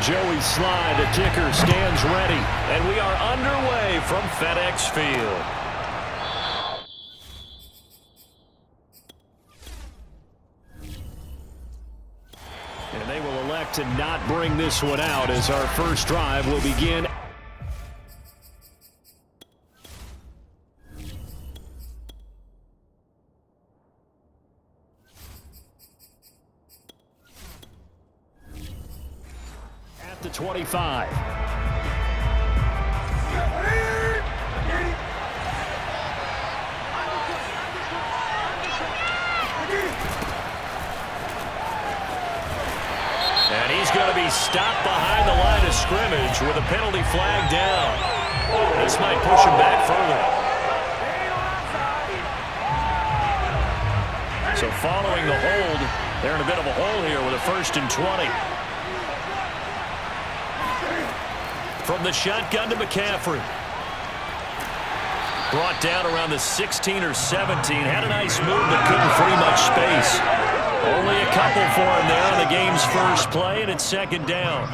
Joey Sly, the kicker, stands ready. And we are underway from FedEx Field. And they will elect to not bring this one out as our first drive will begin. At the 25. And he's going to be stopped behind the line of scrimmage with a penalty flag down. This might push him back further. So following the hold, they're in a bit of a hole here with a 1st and 20. From the shotgun to McCaffrey. Brought down around the 16 or 17. Had a nice move but couldn't free much space. Only a couple for him there on the game's first play, and it's 2nd down.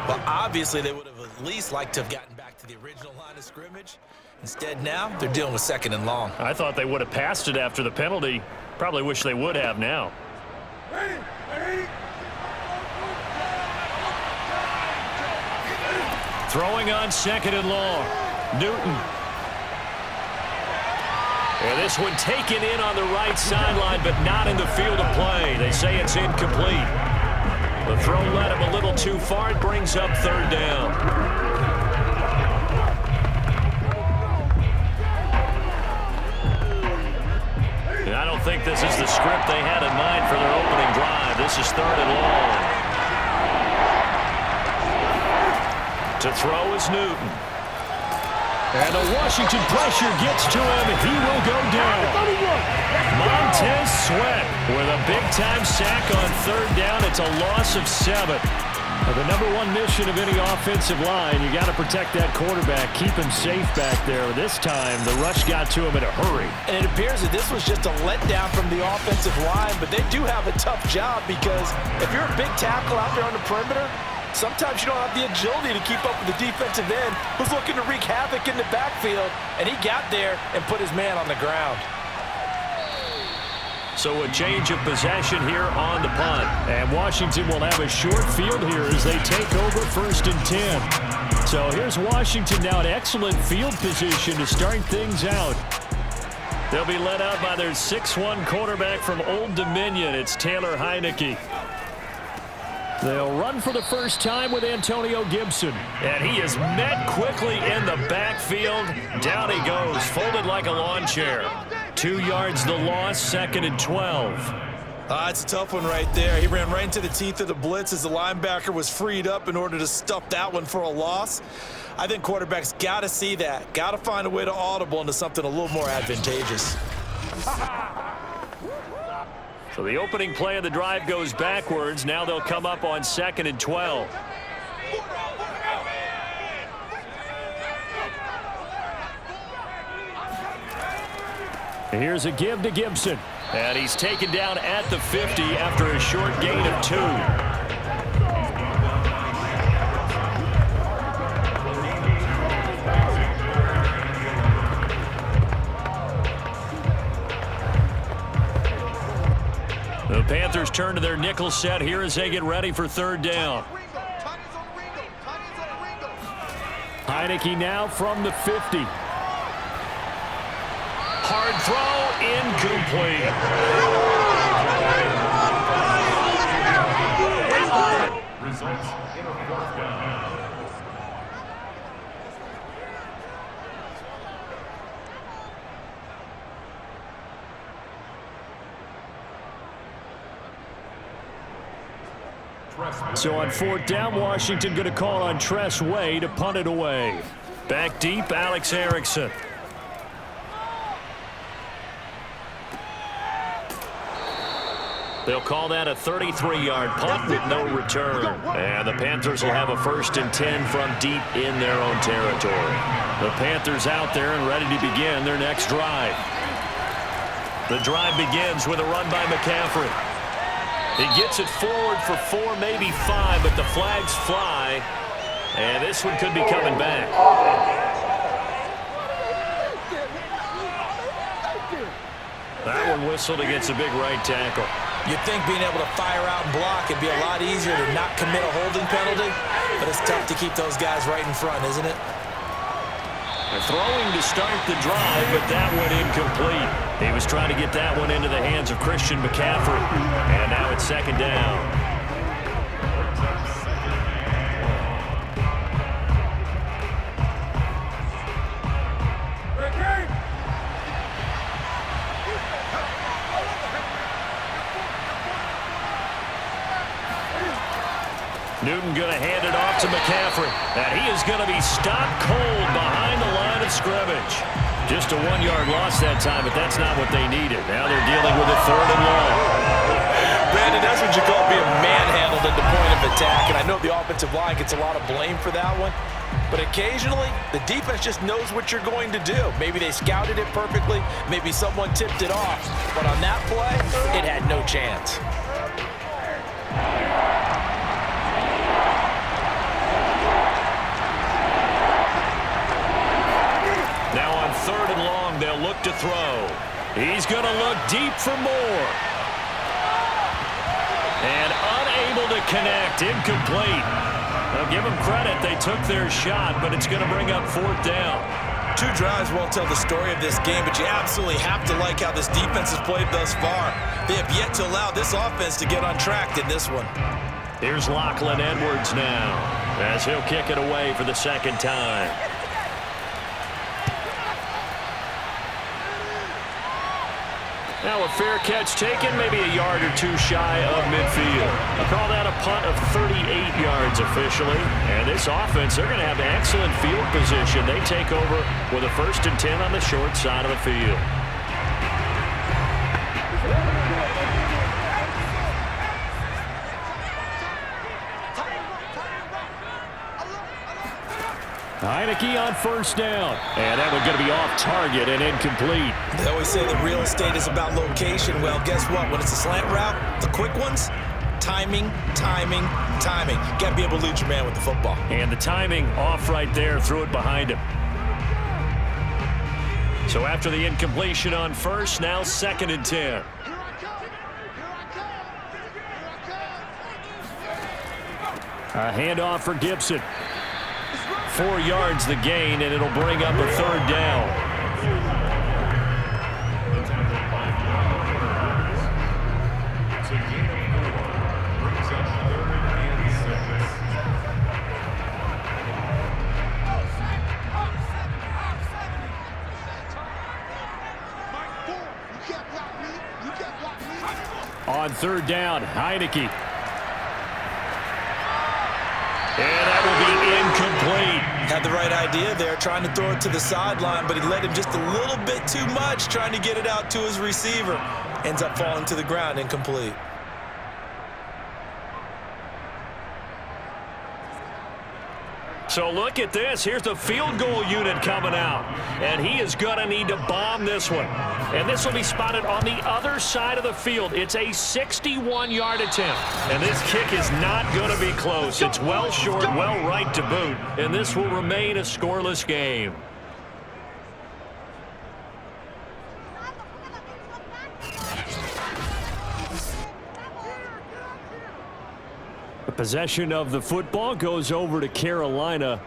Well, obviously they would have at least liked to have gotten back to the original line of scrimmage. Instead now, they're dealing with 2nd and long. I thought they would have passed it after the penalty. Probably wish they would have now. Throwing on 2nd and long. Newton. And this one taken in on the right sideline, but not in the field of play. They say it's incomplete. The throw led him a little too far. It brings up 3rd down. And I don't think this is the script they had in mind for their opening drive. This is 3rd and long. To throw is Newton. And the Washington pressure gets to him. He will go down. Montez Sweat with a big-time sack on 3rd down. It's a loss of 7. The #1 mission of any offensive line, you got to protect that quarterback, keep him safe back there. This time, the rush got to him in a hurry. And it appears that this was just a letdown from the offensive line, but they do have a tough job because if you're a big tackle out there on the perimeter, sometimes you don't have the agility to keep up with the defensive end who's looking to wreak havoc in the backfield, and he got there and put his man on the ground. So a change of possession here on the punt. And Washington will have a short field here as they take over 1st and 10. So here's Washington now in excellent field position to start things out. They'll be led out by their 6'1 quarterback from Old Dominion. It's Taylor Heineke. They'll run for the first time with Antonio Gibson. And he is met quickly in the backfield. Down he goes, folded like a lawn chair. 2 yards the loss, 2nd and 12. It's a tough one right there. He ran right into the teeth of the blitz as the linebacker was freed up in order to stuff that one for a loss. I think quarterbacks got to see that. Got to find a way to audible into something a little more advantageous. So the opening play of the drive goes backwards. Now they'll come up on 2nd and 12. And here's a give to Gibson. And he's taken down at the 50 after a short gain of 2. The Panthers turn to their nickel set here as they get ready for 3rd down. Heineke now from the 50. Hard throw, incomplete. Results in a 4th down. So on 4th down, Washington going to call on Tress Way to punt it away. Back deep, Alex Erickson. They'll call that a 33-yard punt with no return. And the Panthers will have a 1st and 10 from deep in their own territory. The Panthers out there and ready to begin their next drive. The drive begins with a run by McCaffrey. He gets it forward for 4, maybe 5, but the flags fly. And this one could be coming back. That one whistled against a big right tackle. You'd think being able to fire out and block would be a lot easier to not commit a holding penalty, but it's tough to keep those guys right in front, isn't it? They're throwing to start the drive, but that one incomplete. He was trying to get that one into the hands of Christian McCaffrey. And now it's second down. Newton going to hand it off to McCaffrey. And he is going to be stopped cold behind the line of scrimmage. Just a 1-yard loss that time, but that's not what they needed. Now they're dealing with a 3rd and long. Brandon, that's what you call being manhandled at the point of attack. And I know the offensive line gets a lot of blame for that one. But occasionally, the defense just knows what you're going to do. Maybe they scouted it perfectly. Maybe someone tipped it off. But on that play, it had no chance. Now on 3rd and long, they'll look to throw. He's going to look deep for more. And unable to connect, incomplete. I'll give them credit. They took their shot, but it's going to bring up 4th down. 2 drives won't tell the story of this game, but you absolutely have to like how this defense has played thus far. They have yet to allow this offense to get untracked in this one. Here's Lachlan Edwards now, as he'll kick it away for the 2nd time. Now a fair catch taken, maybe a yard or 2 shy of midfield. I call that a punt of 38 yards officially. And this offense, they're going to have excellent field position. They take over with a 1st and 10 on the short side of the field. Heineke on 1st down. And that one's going to be off target and incomplete. They always say that real estate is about location. Well, guess what? When it's a slant route, the quick ones, timing, timing, timing. You got to be able to lead your man with the football. And the timing off right there, threw it behind him. So after the incompletion on 1st, now 2nd and 10. A handoff for Gibson. 4 yards the gain, and it'll bring up a 3rd down. On 3rd down, Heineke. And that will be incomplete. Had the right idea there, trying to throw it to the sideline, but he led him just a little bit too much, trying to get it out to his receiver. Ends up falling to the ground, incomplete. So look at this. Here's the field goal unit coming out. And he is going to need to bomb this one. And this will be spotted on the other side of the field. It's a 61-yard attempt. And this kick is not going to be close. It's well short, well right to boot. And this will remain a scoreless game. Possession of the football goes over to Carolina.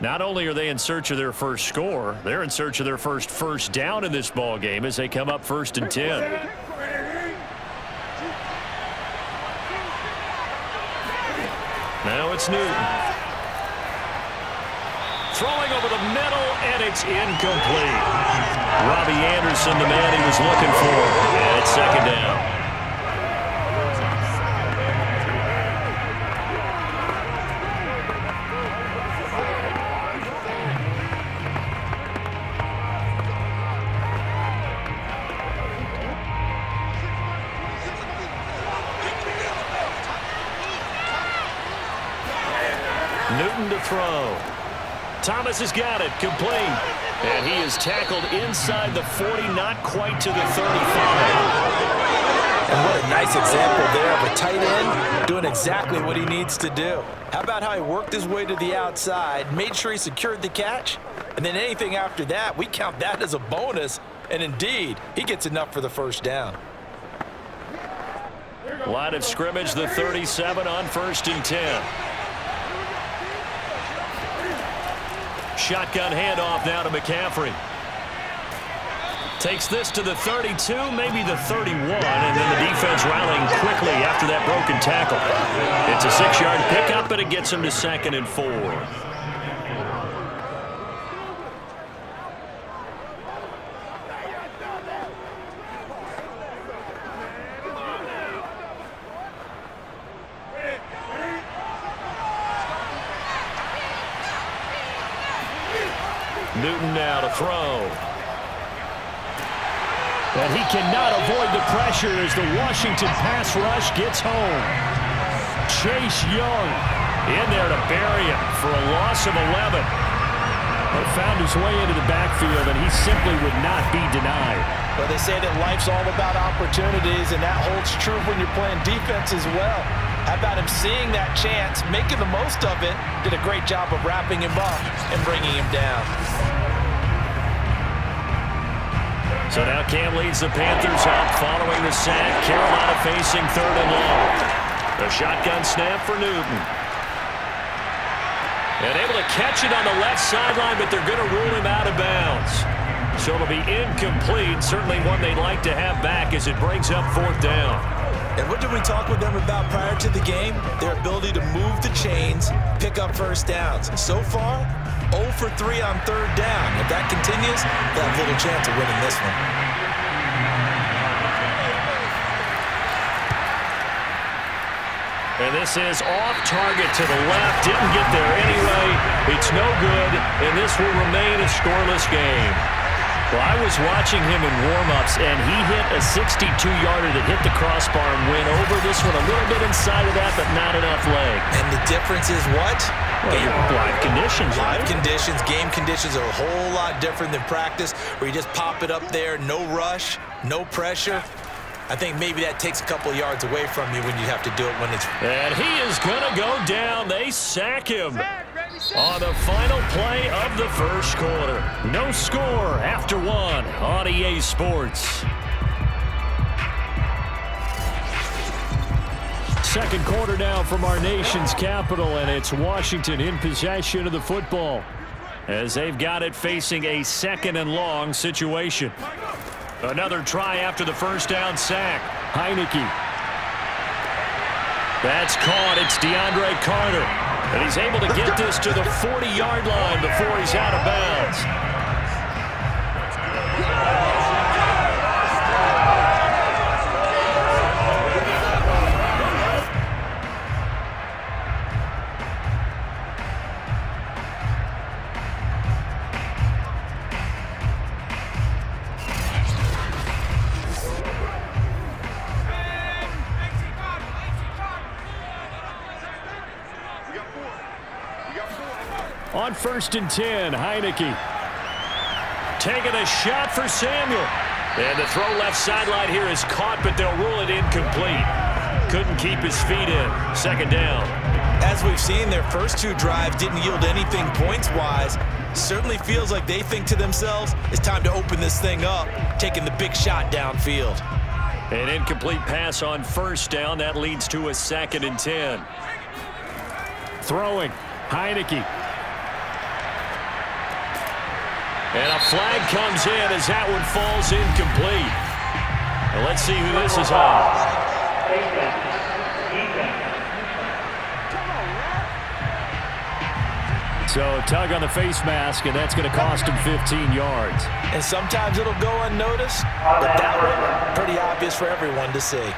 Not only are they in search of their first score, they're in search of their first down in this ball game as they come up 1st and 10. Now it's Newton. Throwing over the middle, and it's incomplete. Robbie Anderson, the man he was looking for, and it's 2nd down. Newton to throw. Thomas has got it, complete. And he is tackled inside the 40, not quite to the 35. And what a Nice example there of a tight end doing exactly what he needs to do. How about how he worked his way to the outside, made sure he secured the catch, and then anything after that, we count that as a bonus. And indeed, he gets enough for the first down. Line of scrimmage, the 37 on 1st and 10. Shotgun handoff now to McCaffrey. Takes this to the 32, maybe the 31, and then the defense rallying quickly after that broken tackle. It's a 6-yard pickup, and it gets him to 2nd and 4. Newton now to throw. And he cannot avoid the pressure as the Washington pass rush gets home. Chase Young in there to bury him for a loss of 11. He found his way into the backfield, and he simply would not be denied. Well, they say that life's all about opportunities, and that holds true when you're playing defense as well. How about him seeing that chance, making the most of it, did a great job of wrapping him up and bringing him down. So now Cam leads the Panthers up following the sack. Carolina facing 3rd and long. The shotgun snap for Newton. And able to catch it on the left sideline, but they're going to rule him out of bounds. So it'll be incomplete. Certainly one they'd like to have back as it brings up 4th down. And what did we talk with them about prior to the game? Their ability to move the chains, pick up first downs. So far, 0 for 3 on 3rd down. If that continues, they'll have little chance of winning this one. And this is off target to the left. Didn't get there anyway. It's no good, and this will remain a scoreless game. Well, I was watching him in warm-ups, and he hit a 62-yarder that hit the crossbar and went over this one a little bit inside of that, but not enough leg. And the difference is what? Well, live conditions, live right? conditions, game conditions are a whole lot different than practice, where you just pop it up there, no rush, no pressure. I think maybe that takes a couple of yards away from you when you have to do it when it's... And he is going to go down. They sack him on the final play of the first quarter. No score after 1 on EA Sports. Second quarter now from our nation's capital, and it's Washington in possession of the football as they've got it facing a 2nd and long situation. Another try after the first down sack. Heineke. That's caught. It's DeAndre Carter. And he's able to get this to the 40-yard line before he's out of bounds. On 1st and 10, Heineke taking a shot for Samuel. And the throw left sideline here is caught, but they'll rule it incomplete. Couldn't keep his feet in. 2nd down. As we've seen, their first 2 drives didn't yield anything points-wise. Certainly feels like they think to themselves, it's time to open this thing up, taking the big shot downfield. An incomplete pass on 1st down. That leads to a 2nd and 10. Throwing. Heineke. And a flag comes in as that one falls incomplete. Well, let's see who this is on. So tug on the face mask, and that's going to cost him 15 yards. And sometimes it'll go unnoticed, but that one, pretty obvious for everyone to see.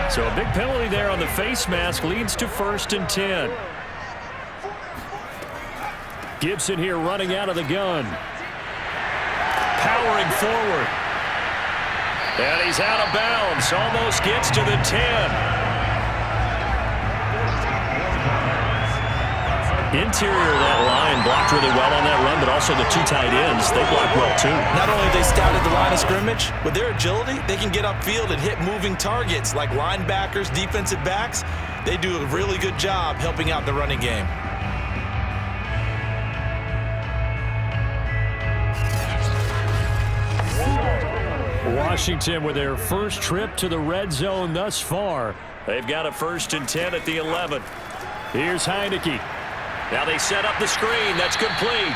So a big penalty there on the face mask leads to 1st and 10. Gibson here running out of the gun. Powering forward. And he's out of bounds. Almost gets to the 10. Interior of that line blocked really well on that run, but also the two tight ends, they blocked well too. Not only have they scouted the line of scrimmage, with their agility, they can get upfield and hit moving targets like linebackers, defensive backs. They do a really good job helping out the running game. Washington with their first trip to the red zone thus far. They've got a 1st and 10 at the 11. Here's Heineke. Now they set up the screen. That's complete.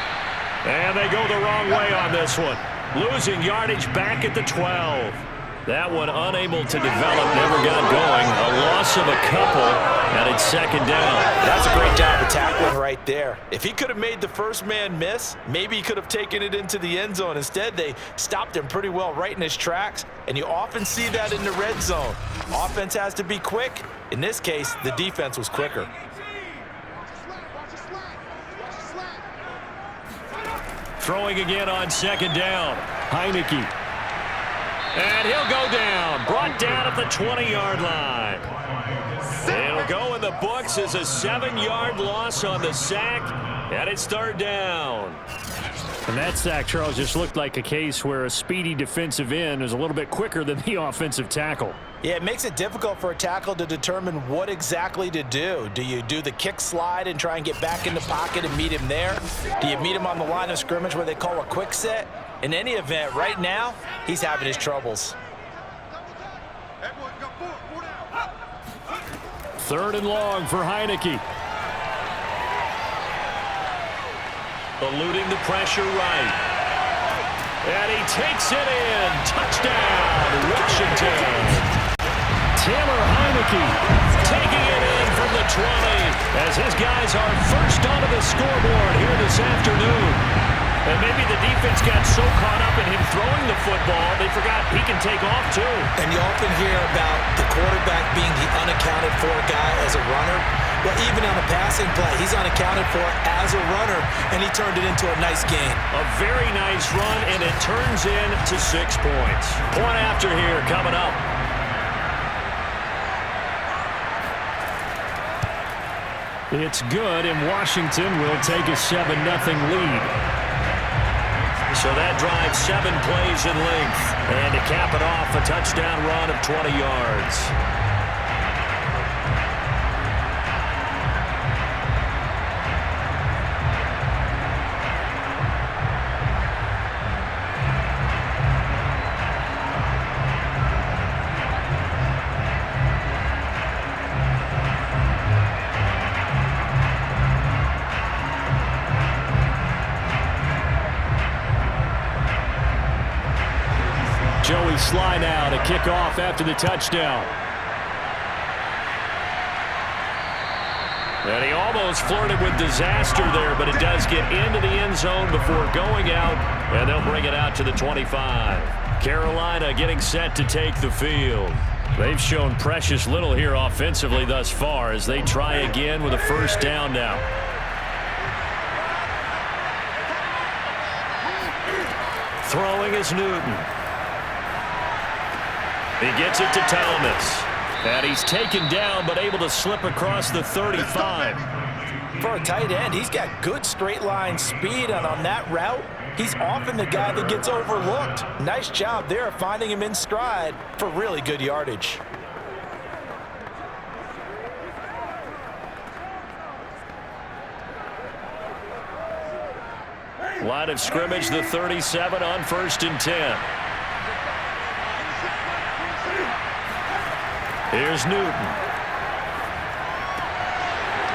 And they go the wrong way on this one. Losing yardage back at the 12. That one unable to develop, never got going. A loss of a couple, and it's 2nd down. That's a great job of tackling right there. If he could have made the first man miss, maybe he could have taken it into the end zone. Instead, they stopped him pretty well right in his tracks, and you often see that in the red zone. Offense has to be quick. In this case, the defense was quicker. Throwing again on 2nd down. Heineke. And he'll go down. Brought down at the 20-yard line. It'll go in the books as a 7-yard loss on the sack. And it's 3rd down. And that sack, Charles, just looked like a case where a speedy defensive end is a little bit quicker than the offensive tackle. Yeah, it makes it difficult for a tackle to determine what exactly to do. Do you do the kick slide and try and get back in the pocket and meet him there? Do you meet him on the line of scrimmage where they call a quick set? In any event, right now, he's having his troubles. 3rd and long for Heineke. Eluding the pressure right. And he takes it in. Touchdown, Washington. Taylor Heineke taking it in from the 20 as his guys are first onto the scoreboard here this afternoon. And maybe the defense got so caught up in him throwing the football, they forgot he can take off too. And you often hear about the quarterback being the unaccounted for guy as a runner. Well, even on a passing play, he's unaccounted for as a runner, and he turned it into a nice gain. A very nice run, and it turns into 6 points. Point after here coming up. It's good, and Washington will take a 7-0 lead. So that drives 7 plays in length. And to cap it off, a touchdown run of 20 yards. Joey Sly now to kick off after the touchdown. And he almost flirted with disaster there, but it does get into the end zone before going out, and they'll bring it out to the 25. Carolina getting set to take the field. They've shown precious little here offensively thus far as they try again with a 1st down now. Throwing is Newton. He gets it to Thomas. And he's taken down but able to slip across the 35. For a tight end, he's got good straight line speed, and on that route, he's often the guy that gets overlooked. Nice job there of finding him in stride for really good yardage. Line of scrimmage, the 37 on 1st and 10. Here's Newton.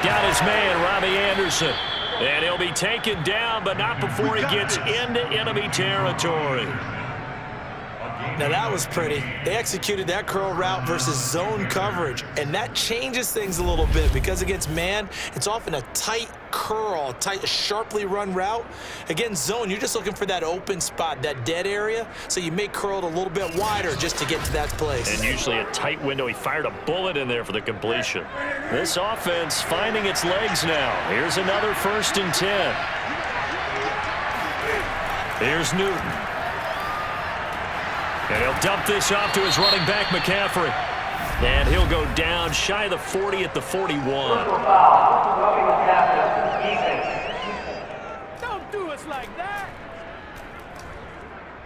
Got his man, Robbie Anderson. And he'll be taken down, but not before he gets into enemy territory. Now that was pretty. They executed that curl route versus zone coverage, and that changes things a little bit because against man, it's often a tight curl, tight, sharply run route. Against zone, you're just looking for that open spot, that dead area, so you may curl it a little bit wider just to get to that place. And usually a tight window. He fired a bullet in there for the completion. This offense finding its legs now. Here's another 1st and 10. Here's Newton. And he'll dump this off to his running back, McCaffrey. And he'll go down shy of the 40 at the 41. Don't do us like that.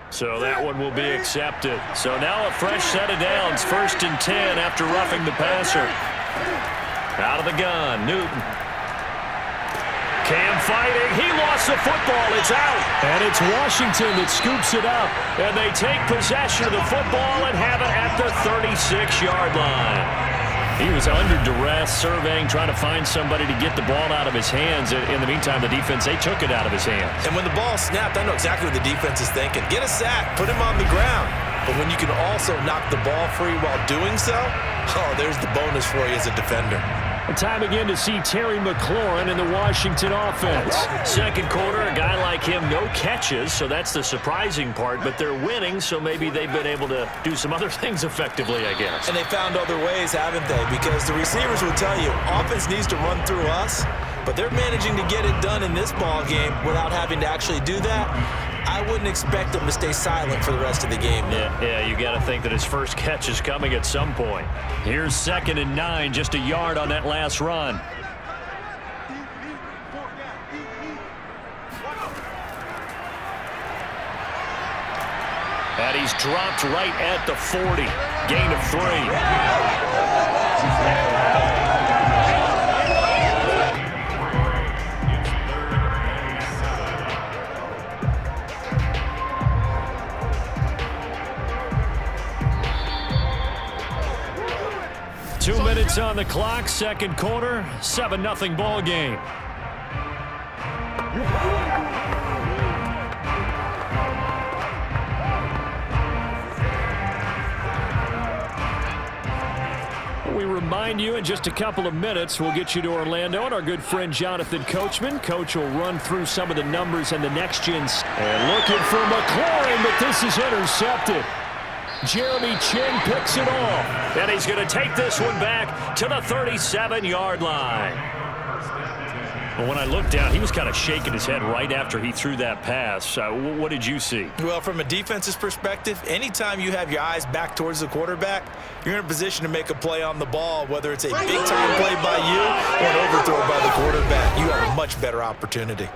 So that one will be accepted. So now a fresh set of downs, 1st and 10 after roughing the passer. Out of the gun, Newton. Cam fighting. He lost the football. It's out. And it's Washington that scoops it up. And they take possession of the football and have it at the 36-yard line. He was under duress, surveying, trying to find somebody to get the ball out of his hands. In the meantime, the defense, they took it out of his hands. And when the ball snapped, I know exactly what the defense is thinking. Get a sack. Put him on the ground. But when you can also knock the ball free while doing so, oh, there's the bonus for you as a defender. Time again to see Terry McLaurin in the Washington offense. Second quarter, a guy like him, no catches, so that's the surprising part. But they're winning, so maybe they've been able to do some other things effectively, I guess. And they found other ways, haven't they? Because the receivers will tell you, offense needs to run through us, but they're managing to get it done in this ball game without having to actually do that. I wouldn't expect them to stay silent for the rest of the game. Yeah, you got to think that his first catch is coming at some point. Here's 2nd and 9, just a yard on that last run. And he's dropped right at the 40. Gain of 3. 2 minutes on the clock, second quarter, 7-0 ball game. We remind you in just a couple of minutes, we'll get you to Orlando and our good friend Jonathan Coachman. Coach will run through some of the numbers and the next gens. And looking for McLaurin, but this is intercepted. Jeremy Chinn picks it off. And he's going to take this one back to the 37-yard line. Well, when I looked down, he was kind of shaking his head right after he threw that pass. What did you see? Well, from a defense's perspective, anytime you have your eyes back towards the quarterback, you're in a position to make a play on the ball, whether it's a big-time play by you or an overthrow by the quarterback. You have a much better opportunity.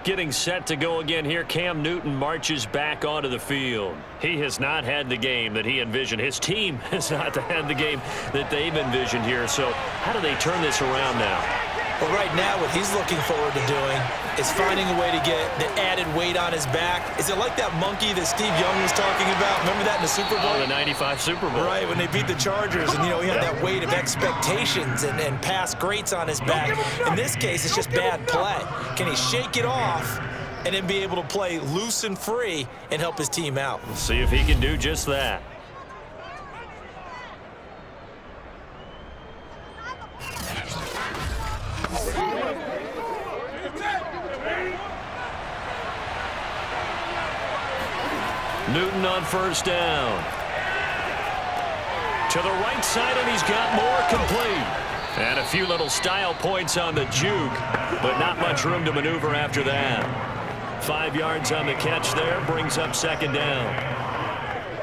Getting set to go again here, Cam Newton marches back onto the field. He has not had the game that he envisioned. His team has not had the game that they've envisioned here. So how do they turn this around now? Well, right now what he's looking forward to doing is finding a way to get the added weight on his back. Is it like that monkey that Steve Young was talking about? Remember that in the Super Bowl? Oh, the 95 Super Bowl. Right, when they beat the Chargers, and, you know, he had that weight of expectations and past greats on his back. In this case, it's just bad play. Can he shake it off and then be able to play loose and free and help his team out? We'll see if he can do just that. Newton on first down. To the right side, and he's got more complete. And a few little style points on the juke, but not much room to maneuver after that. 5 yards on the catch there, brings up second down.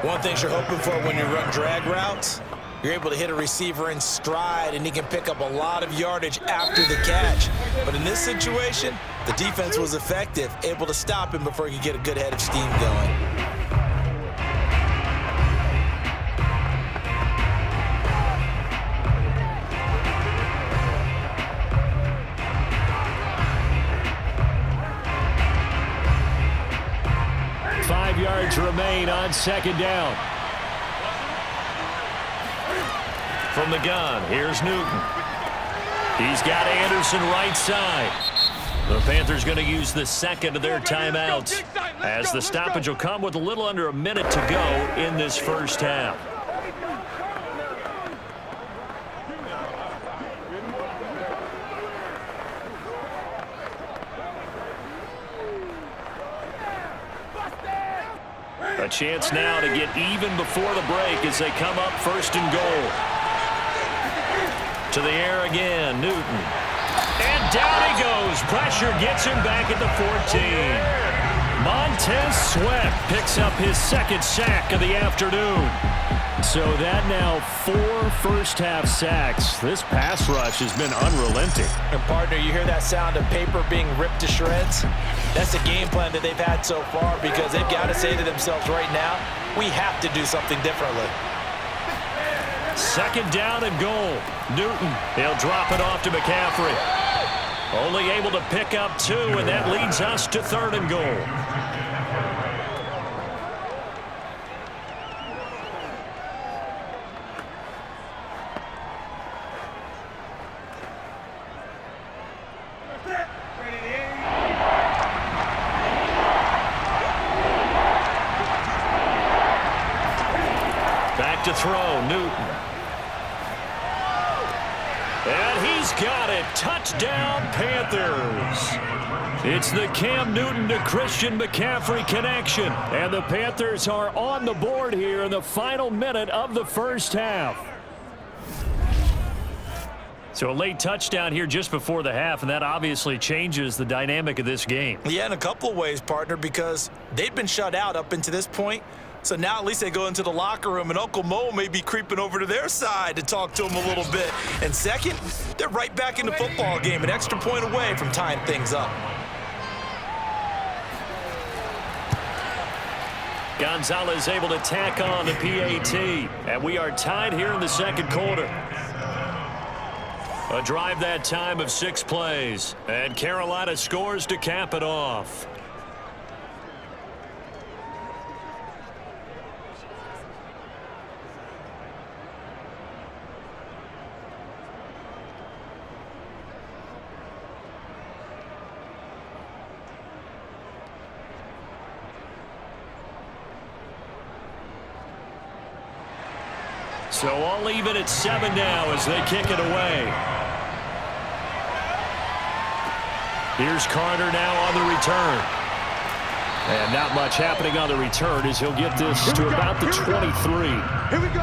One thing you're hoping for when you run drag routes, you're able to hit a receiver in stride, and he can pick up a lot of yardage after the catch. But in this situation, the defense was effective, able to stop him before he could get a good head of steam going. Yards remain on second down. From the gun, here's Newton. He's got Anderson right side. The Panthers going to use the second of their timeouts as the stoppage will come with a little under a minute to go in this first half. A chance now to get even before the break as they come up first and goal. To the air again, Newton. And down he goes. Pressure gets him back at the 14. Montez Sweat picks up his second sack of the afternoon. So that now 4 first-half sacks. This pass rush has been unrelenting. And, partner, you hear that sound of paper being ripped to shreds? That's the game plan that they've had so far because they've got to say to themselves right now, we have to do something differently. Second down and goal. Newton, he'll drop it off to McCaffrey. Only able to pick up 2, and that leads us to 3rd and goal. Back to throw, Newton. And he's got it. Touchdown, Panthers. It's the Cam Newton to Christian McCaffrey connection. And the Panthers are on the board here in the final minute of the first half. So a late touchdown here just before the half, and that obviously changes the dynamic of this game. Yeah, in a couple of ways, partner, because they've been shut out up until this point. So now at least they go into the locker room, and Uncle Mo may be creeping over to their side to talk to them a little bit. And second, they're right back in the football game, an extra point away from tying things up. Gonzalez able to tack on the PAT, and we are tied here in the second quarter. A drive that time of 6 plays, and Carolina scores to cap it off. So all even at 7 now as they kick it away. Here's Carter now on the return. And not much happening on the return as he'll get this to about the 23. Here we go.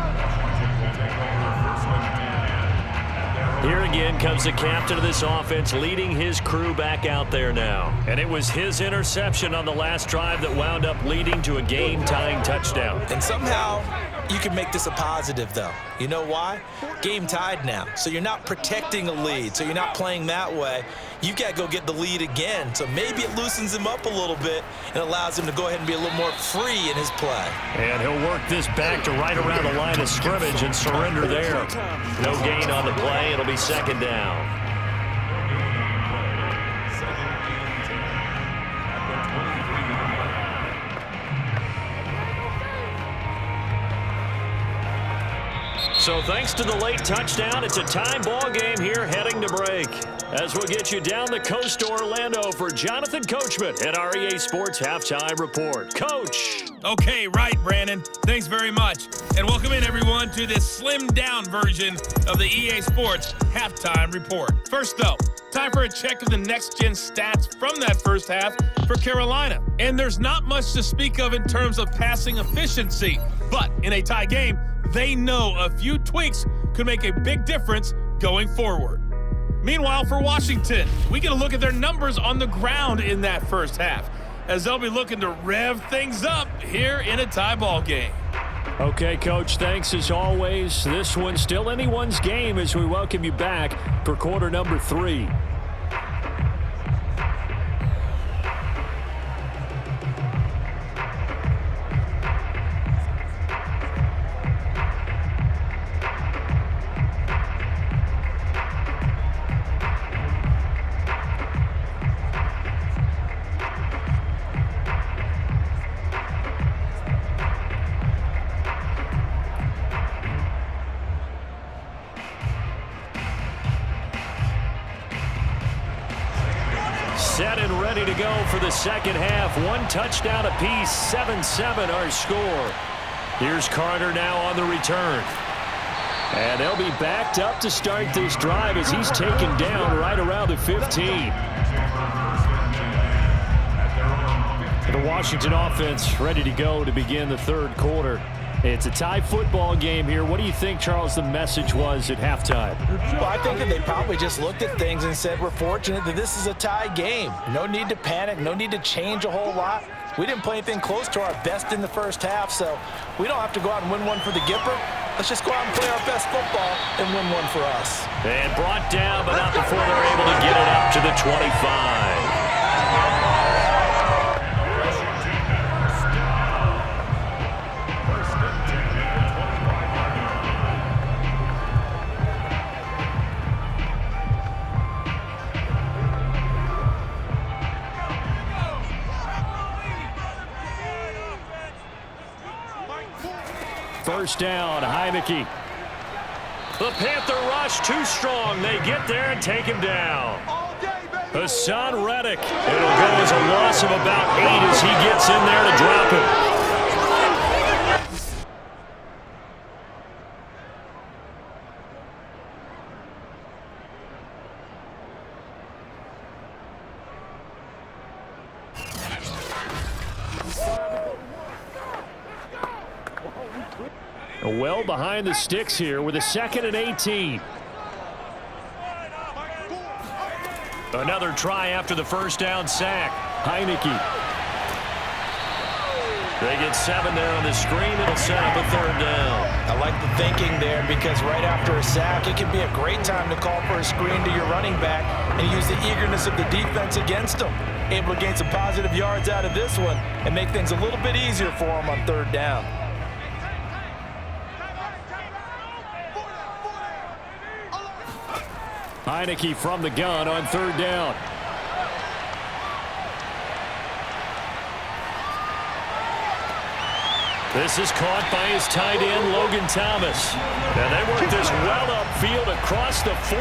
Here again comes the captain of this offense leading his crew back out there now. And it was his interception on the last drive that wound up leading to a game-tying touchdown. And somehow you can make this a positive, though. You know why? Game tied now. So you're not protecting a lead. So you're not playing that way. You've got to go get the lead again. So maybe it loosens him up a little bit and allows him to go ahead and be a little more free in his play. And he'll work this back to right around the line of scrimmage and surrender there. No gain on the play. It'll be second down. So thanks to the late touchdown, it's a tie ball game here heading to break. As we'll get you down the coast to Orlando for Jonathan Coachman at our EA Sports Halftime Report. Coach. Okay, right, Brandon. Thanks very much. And welcome in, everyone, to this slimmed-down version of the EA Sports Halftime Report. First, though, time for a check of the next-gen stats from that first half for Carolina. And there's not much to speak of in terms of passing efficiency. But in a tie game, they know a few tweaks could make a big difference going forward. Meanwhile, for Washington, we get a look at their numbers on the ground in that first half, as they'll be looking to rev things up here in a tie ball game. Okay, Coach, thanks as always. This one's still anyone's game as we welcome you back for quarter number 3. Set and ready to go for the second half. 1 touchdown apiece, 7-7 our score. Here's Carter now on the return. And they'll be backed up to start this drive as he's taken down right around the 15. The Washington offense ready to go to begin the third quarter. It's a tie football game here. What do you think, Charles, the message was at halftime? Well, I think that they probably just looked at things and said, we're fortunate that this is a tie game. No need to panic, no need to change a whole lot. We didn't play anything close to our best in the first half, so we don't have to go out and win one for the Gipper. Let's just go out and play our best football and win one for us. And brought down, but not before they're able to get it up to the 25. First down, Heineke. The Panther rush too strong. They get there and take him down. Hassan Reddick. It'll go as a loss of about 8 as he gets in there to drop him. Well behind the sticks here with a 2nd and 18. Another try after the first down sack. Heineke. They get 7 there on the screen. It'll set up a 3rd down. I like the thinking there because right after a sack, it can be a great time to call for a screen to your running back and use the eagerness of the defense against them. Able to gain some positive yards out of this one and make things a little bit easier for them on 3rd down. Heineke from the gun on 3rd down. This is caught by his tight end, Logan Thomas. And they work this well upfield across the 45.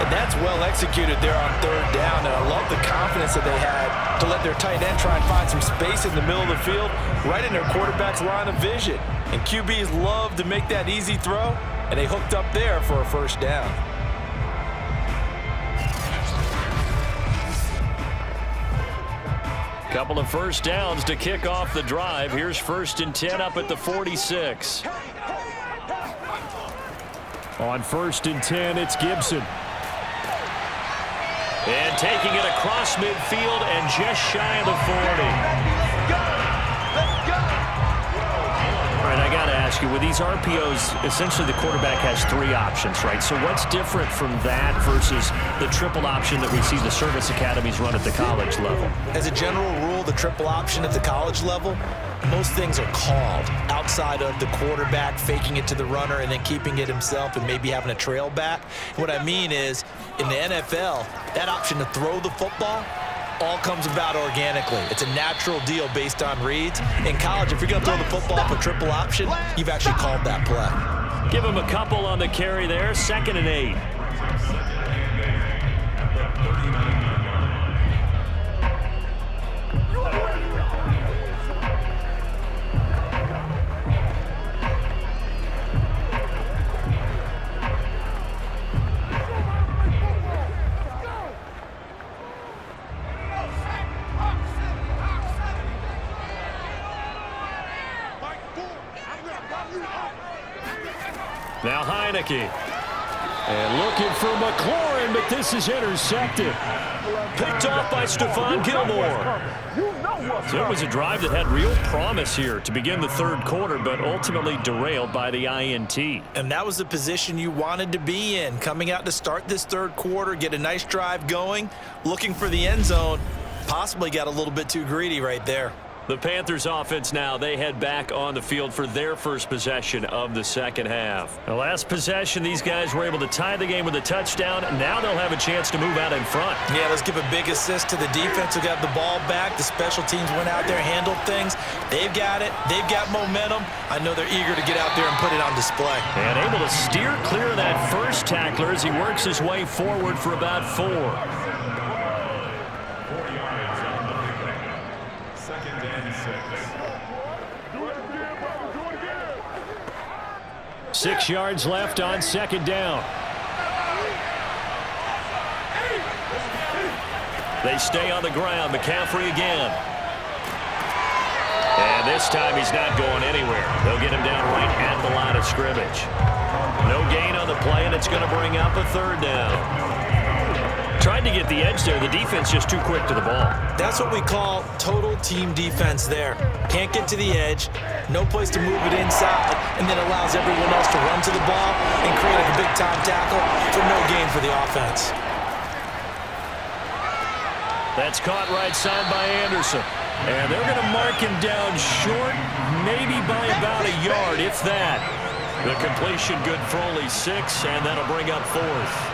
And that's well executed there on 3rd down. And I love the confidence that they had to let their tight end try and find some space in the middle of the field, right in their quarterback's line of vision. And QBs love to make that easy throw. And they hooked up there for a 1st down. Couple of 1st downs to kick off the drive. Here's 1st and 10 up at the 46. On 1st and 10, it's Gibson. And taking it across midfield and just shy of the 40. All right, I got to ask you, with these RPOs, essentially the quarterback has 3 options, right? So what's different from that versus the triple option that we see the service academies run at the college level? As a general rule, the triple option at the college level, most things are called outside of the quarterback faking it to the runner and then keeping it himself and maybe having a trail back. What I mean is, in the NFL, that option to throw the football all comes about organically. It's a natural deal based on reads. In college, if you're going to throw the football up a triple option, you've actually called that play. Give him a couple on the carry there. 2nd and 8. Now Heineke. And looking for McLaurin, but this is intercepted. Picked off by Stephon Gilmore. So it was a drive that had real promise here to begin the 3rd quarter, but ultimately derailed by the INT. And that was the position you wanted to be in, coming out to start this 3rd quarter, get a nice drive going, looking for the end zone. Possibly got a little bit too greedy right there. The Panthers offense now, they head back on the field for their first possession of the 2nd half. The last possession, these guys were able to tie the game with a touchdown. Now they'll have a chance to move out in front. Yeah, let's give a big assist to the defense who got the ball back. The special teams went out there, handled things. They've got it. They've got momentum. I know they're eager to get out there and put it on display. And able to steer clear of that first tackler as he works his way forward for about 4. 6 yards left on 2nd down. They stay on the ground. McCaffrey again. And this time he's not going anywhere. They'll get him down right at the line of scrimmage. No gain on the play, and it's going to bring up a 3rd down. Tried to get the edge there. The defense just too quick to the ball. That's what we call total team defense there. Can't get to the edge, no place to move it inside, and then allows everyone else to run to the ball and create a big-time tackle for no gain for the offense. That's caught right side by Anderson. And they're going to mark him down short, maybe by about a yard, if that. The completion good for only 6, and that'll bring up 4th.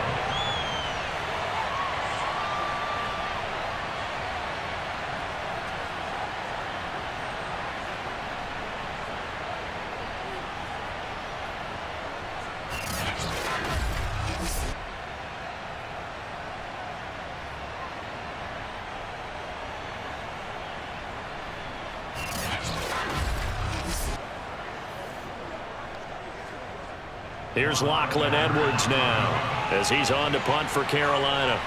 Here's Lachlan Edwards now as he's on to punt for Carolina.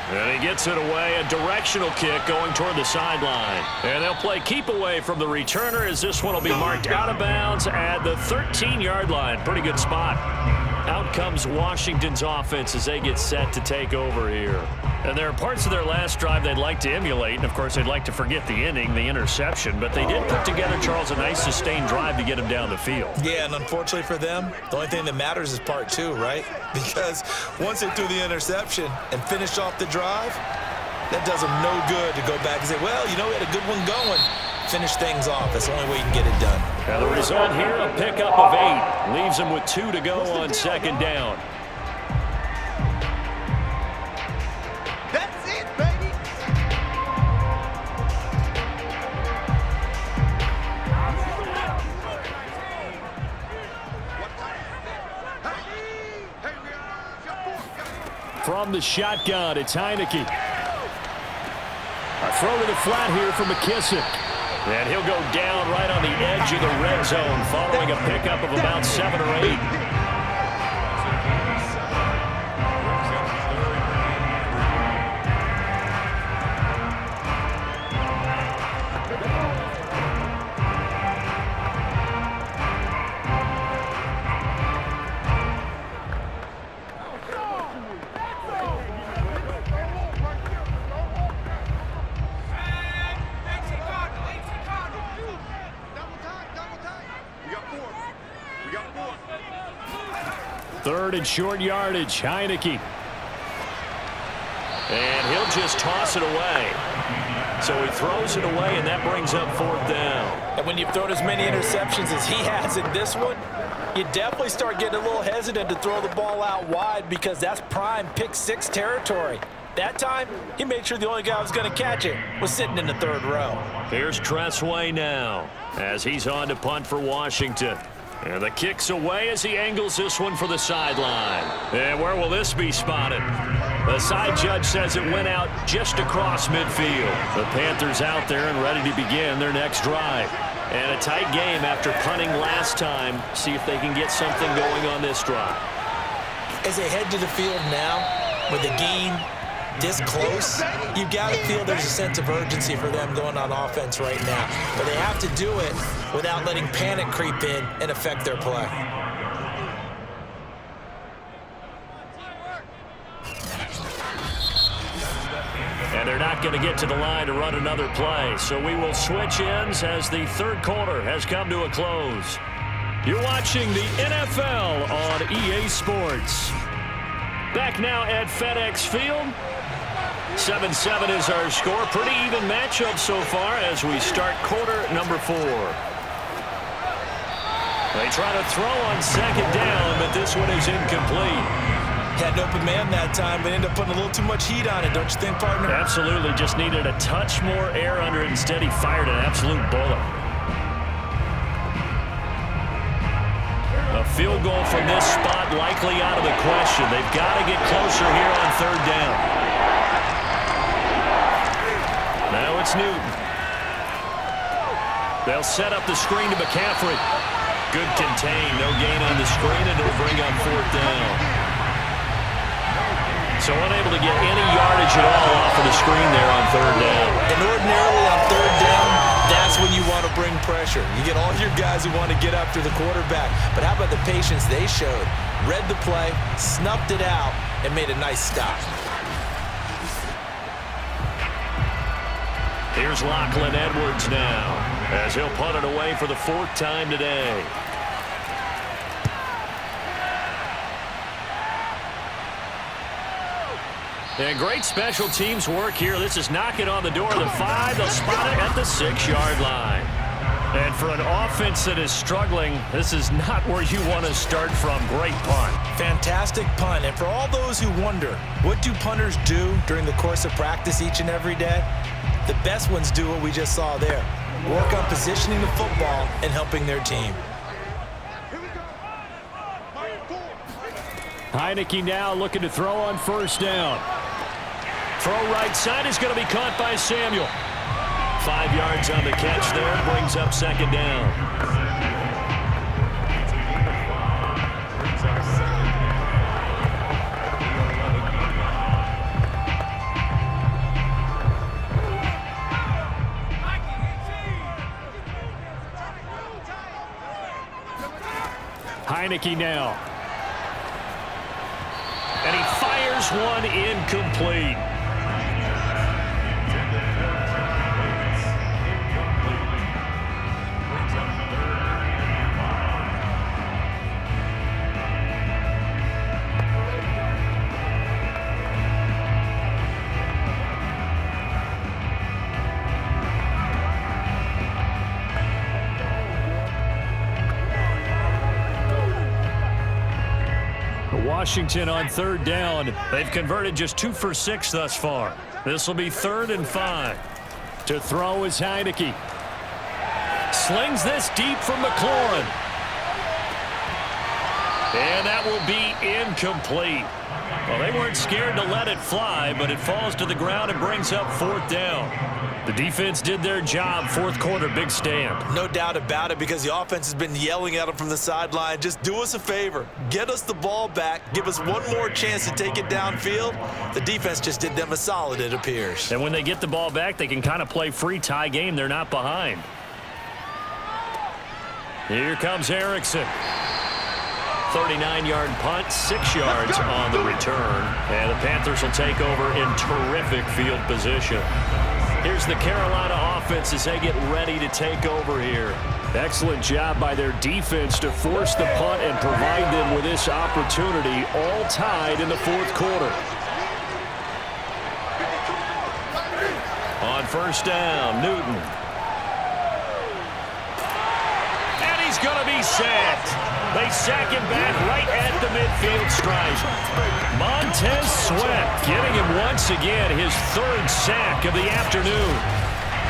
And he gets it away, a directional kick going toward the sideline. And they'll play keep away from the returner as this one will be marked out of bounds at the 13-yard line. Pretty good spot. Out comes Washington's offense as they get set to take over here. And there are parts of their last drive they'd like to emulate. And, of course, they'd like to forget the ending, the interception. But they did put together, Charles, a nice sustained drive to get him down the field. Yeah, and unfortunately for them, the only thing that matters is part 2, right? Because once they threw the interception and finished off the drive, that does them no good to go back and say, well, you know, we had a good one going. Finish things off. That's the only way you can get it done. Now the result here, a pickup of 8. Leaves them with 2 to go on second down. That's it, baby. From the shotgun, it's Heineke. A throw to the flat here for McKissick. And he'll go down right on the edge of the red zone following a pickup of about 7 or 8. Third and short yardage, Heineke. And he'll just toss it away. So he throws it away, and that brings up 4th down. And when you've thrown as many interceptions as he has in this one, you definitely start getting a little hesitant to throw the ball out wide because that's prime pick 6 territory. That time, he made sure the only guy who was going to catch it was sitting in the 3rd row. Here's Tressway now as he's on to punt for Washington. And the kick's away as he angles this one for the sideline. And where will this be spotted? The side judge says it went out just across midfield. The Panthers out there and ready to begin their next drive. And a tight game after punting last time. See if they can get something going on this drive. As they head to the field now, with the game this close, you've got to feel there's a sense of urgency for them going on offense right now. But they have to do it without letting panic creep in and affect their play. And they're not going to get to the line to run another play. So we will switch ends as the 3rd quarter has come to a close. You're watching the NFL on EA Sports. Back now at FedEx Field. 7-7 is our score. Pretty even matchup so far as we start quarter number 4. They try to throw on second down, but this one is incomplete. Had an open man that time, but ended up putting a little too much heat on it, don't you think, partner? Absolutely. Just needed a touch more air under it. Instead, he fired an absolute bullet. A field goal from this spot likely out of the question. They've got to get closer here on 3rd down. Now it's Newton. They'll set up the screen to McCaffrey. Good contain. No gain on the screen, and it'll bring up 4th down. So unable to get any yardage at all off of the screen there on 3rd down. And ordinarily on 3rd down, that's That's when you want to bring pressure. You get all your guys who want to get after the quarterback. But how about the patience they showed? Read the play, snuffed it out, and made a nice stop. Here's Lachlan Edwards now, as he'll punt it away for the 4th time today. And great special teams work here. This is knocking on the door of the 5. They'll spot it at the 6-yard line. And for an offense that is struggling, this is not where you want to start from. Great punt. Fantastic punt. And for all those who wonder, what do punters do during the course of practice each and every day? The best ones do what we just saw there. Work on positioning the football and helping their team. Heineke now looking to throw on 1st down. Throw right side is going to be caught by Samuel. 5 yards on the catch there, brings up 2nd down. Heineke now. And he fires one incomplete. Washington on 3rd down. They've converted just 2 for 6 thus far. This will be 3rd and 5. To throw is Heineke. Slings this deep from McLaurin. And that will be incomplete. Well, they weren't scared to let it fly, but it falls to the ground and brings up 4th down. The defense did their job. 4th quarter, big stand. No doubt about it, because the offense has been yelling at them from the sideline. Just do us a favor. Get us the ball back. Give us one more chance to take it downfield. The defense just did them a solid, it appears. And when they get the ball back, they can kind of play free tie game. They're not behind. Here comes Erickson. 39-yard punt, 6 yards on the return. And the Panthers will take over in terrific field position. Here's the Carolina offense as they get ready to take over here. Excellent job by their defense to force the punt and provide them with this opportunity, all tied in the 4th quarter. On 1st down, Newton. And he's going to be sacked. They sack him back right at the midfield stripe. Montez Sweat getting him once again, his 3rd sack of the afternoon.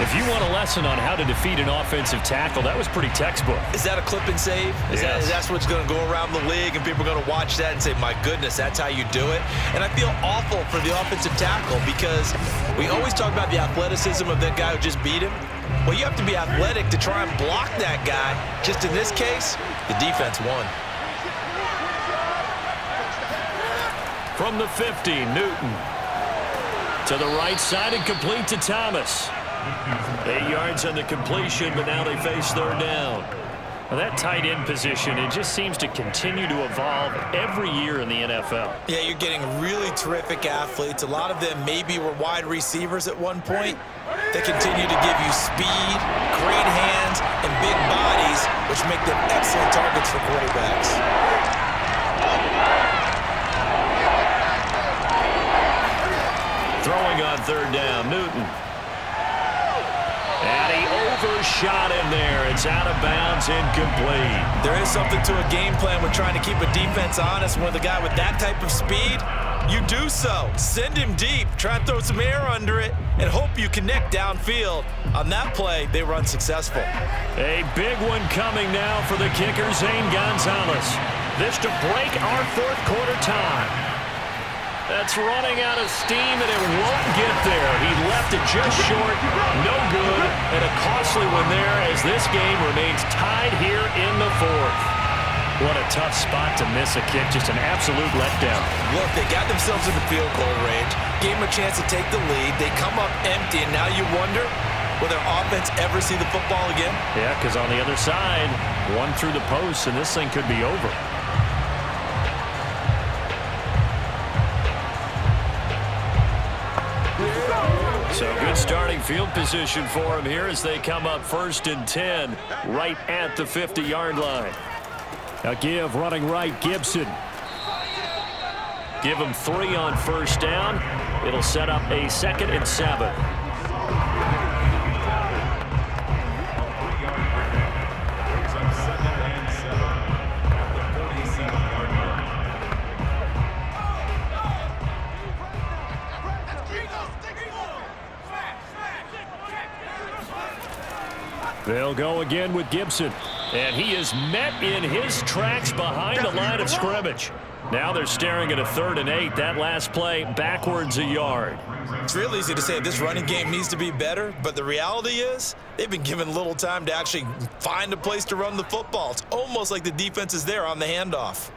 If you want a lesson on how to defeat an offensive tackle, that was pretty textbook. Is that a clip and save? Yes. That's what's going to go around the league, and people are going to watch that and say, my goodness, that's how you do it? And I feel awful for the offensive tackle, because we always talk about the athleticism of that guy who just beat him. Well, you have to be athletic to try and block that guy. Just in this case, the defense won. From the 50, Newton. To the right side and complete to Thomas. 8 yards on the completion, but now they face 3rd down. Well, that tight end position, it just seems to continue to evolve every year in the NFL. Yeah, you're getting really terrific athletes. A lot of them maybe were wide receivers at one point. They continue to give you speed, great hands, and big bodies, which make them excellent targets for quarterbacks. Throwing on 3rd down, Newton. And he overshot him there. It's out of bounds, incomplete. There is something to a game plan with trying to keep a defense honest. When the guy with that type of speed, you do so. Send him deep, try and throw some air under it, and hope you connect downfield. On that play, they were unsuccessful. A big one coming now for the kicker, Zane Gonzalez. This to break our 4th quarter time. That's running out of steam, and it won't get there. He left it just short, no good, and a costly one there as this game remains tied here in the 4th. What a tough spot to miss a kick, just an absolute letdown. Look, they got themselves in the field goal range, gave them a chance to take the lead. They come up empty, and now you wonder, Will their offense ever see the football again? Yeah, because on the other side, one through the post, and this thing could be over. So good starting field position for him here as they come up 1st and 10 right at the 50-yard line. A give running right, Gibson. Give him 3 on 1st down. It'll set up a 2nd and 7. They'll go again with Gibson. And he is met in his tracks behind the line of scrimmage. Now they're staring at a 3rd and 8. That last play backwards a yard. It's real easy to say this running game needs to be better, but the reality is they've been given little time to actually find a place to run the football. It's almost like the defense is there on the handoff.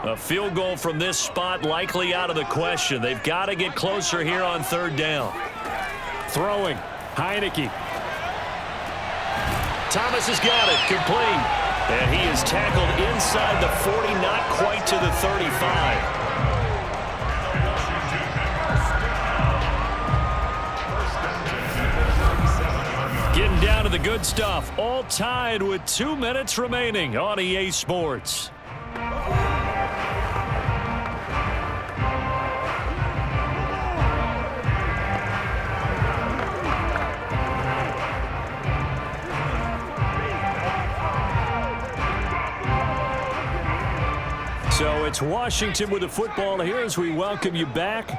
A field goal from this spot likely out of the question. They've got to get closer here on 3rd down. Throwing. Heineke. Thomas has got it. Complete. And he is tackled inside the 40, not quite to the 35. Getting down to the good stuff. All tied with 2 minutes remaining on EA Sports. So it's Washington with the football here as we welcome you back.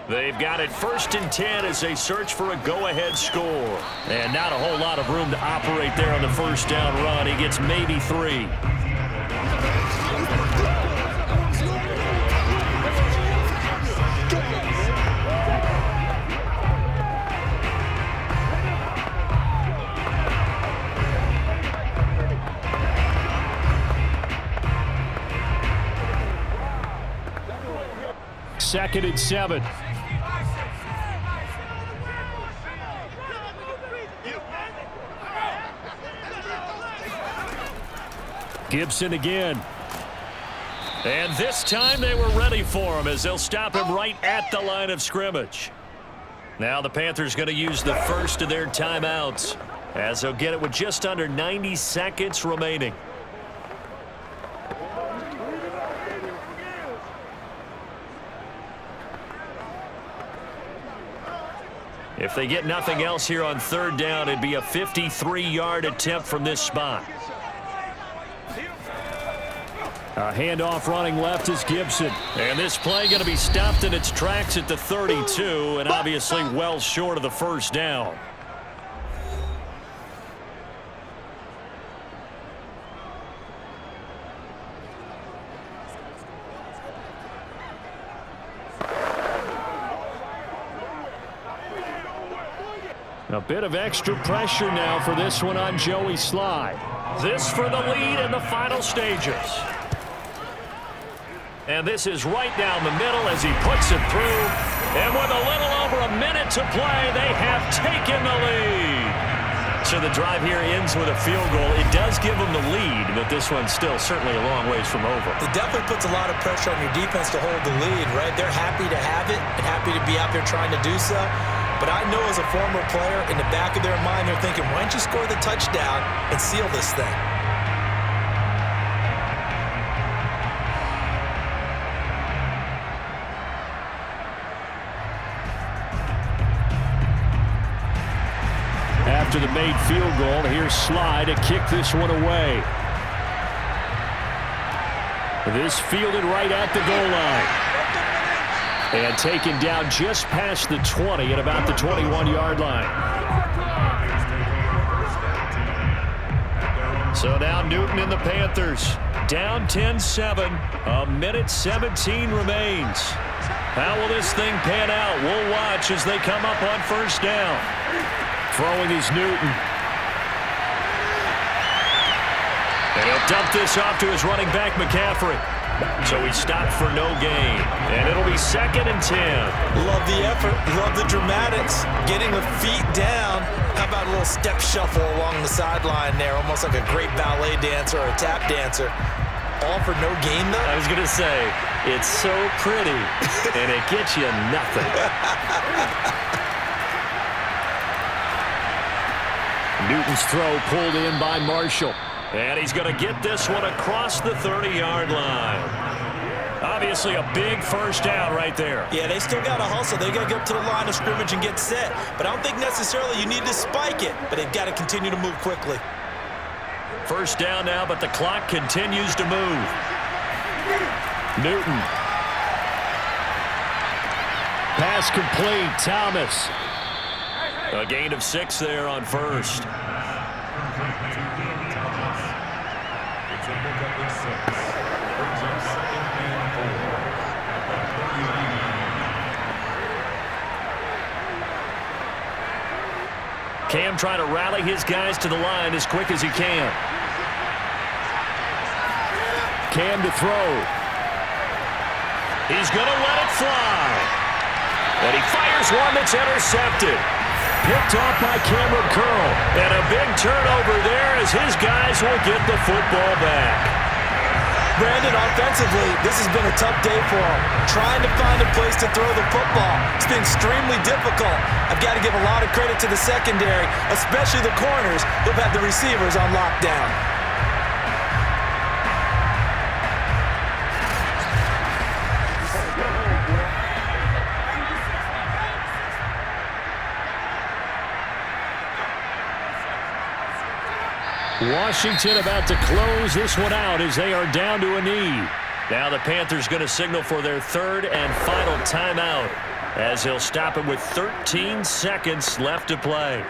They've got it 1st and 10 as they search for a go-ahead score. And not a whole lot of room to operate there on the 1st down run. He gets maybe 3. Second and 7. Gibson again. And this time they were ready for him as they'll stop him right at the line of scrimmage. Now the Panthers going to use the first of their timeouts as they'll get it with just under 90 seconds remaining. If they get nothing else here on 3rd down, it'd be a 53-yard attempt from this spot. A handoff running left is Gibson. And this play going to be stopped in its tracks at the 32, and obviously well short of the 1st down. A bit of extra pressure now for this one on Joey Slye. This for the lead in the final stages. And this is right down the middle as he puts it through. And with a little over a minute to play, they have taken the lead. So the drive here ends with a field goal. It does give them the lead, but this one's still certainly a long ways from over. It definitely puts a lot of pressure on your defense to hold the lead, right? They're happy to have it and happy to be out there trying to do so. But I know as a former player, in the back of their mind, they're thinking, why don't you score the touchdown and seal this thing? After the made field goal, here's Slye to kick this one away. This fielded right at the goal line. And taken down just past the 20 at about the 21-yard line. So now Newton and the Panthers down 10-7. A minute 17 remains. How will this thing pan out? We'll watch as they come up on first down. Throwing is Newton. And he'll dump this off to his running back, McCaffrey. So he stopped for no gain. And it'll be 2nd and 10. Love the effort. Love the dramatics. Getting the feet down. How about a little step shuffle along the sideline there? Almost like a great ballet dancer or a tap dancer. All for no gain, though? I was going to say, it's so pretty, and it gets you nothing. Newton's throw pulled in by Marshall. And he's going to get this one across the 30-yard line. Obviously a big first down right there. Yeah, they still got to hustle. They got to get up to the line of scrimmage and get set. But I don't think necessarily you need to spike it. But they've got to continue to move quickly. First down now, but the clock continues to move. Newton. Pass complete. Thomas. A gain of 6 there on first. Cam trying to rally his guys to the line as quick as he can. Cam to throw. He's going to let it fly. And he fires one that's intercepted. Picked off by Cameron Curl. And a big turnover there as his guys will get the football back. Brandon, offensively, this has been a tough day for him. Trying to find a place to throw the football. It's been extremely difficult. I've got to give a lot of credit to the secondary, especially the corners who've had the receivers on lockdown. Washington about to close this one out as they are down to a knee. Now the Panthers going to signal for their 3rd and final timeout as he'll stop it with 13 seconds left to play.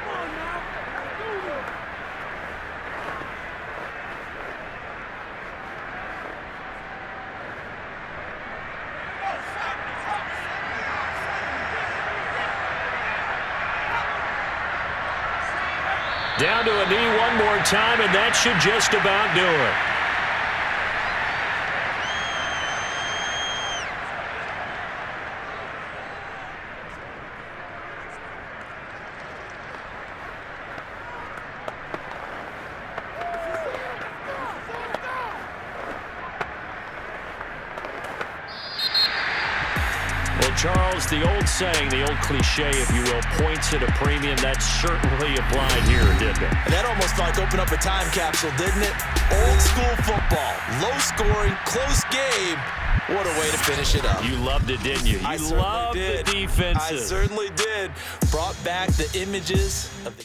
Down to a knee one more time, and that should just about do it. Well, Charles, the old saying, the old cliche, if you will, points at a premium, that certainly applied here, didn't it? And that almost like opened up a time capsule, didn't it? Old school football, low scoring, close game. What a way to finish it up. You loved it, didn't you? You loved the defenses. I certainly did. Brought back the images of the